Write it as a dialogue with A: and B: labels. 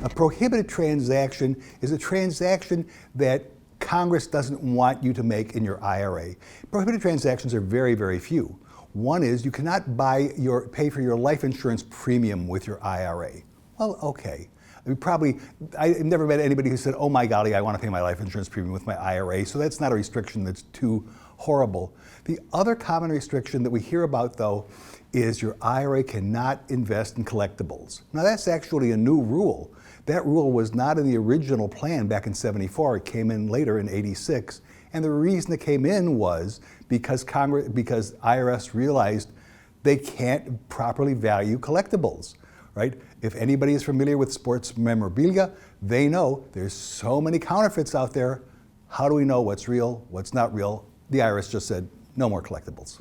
A: A prohibited transaction is a transaction that Congress doesn't want you to make in your IRA. Prohibited transactions are very, very few. One is you cannot pay for your life insurance premium with your IRA. Well, okay. I've never met anybody who said, oh my golly, I want to pay my life insurance premium with my IRA, so that's not a restriction that's too horrible. The other common restriction that we hear about, though, is your IRA cannot invest in collectibles. Now, that's actually a new rule. That rule was not in the original plan back in '74. It came in later in '86. And the reason it came in was because IRS realized they can't properly value collectibles, right? If anybody is familiar with sports memorabilia, they know there's so many counterfeits out there. How do we know what's real, what's not real? The IRS just said, no more collectibles.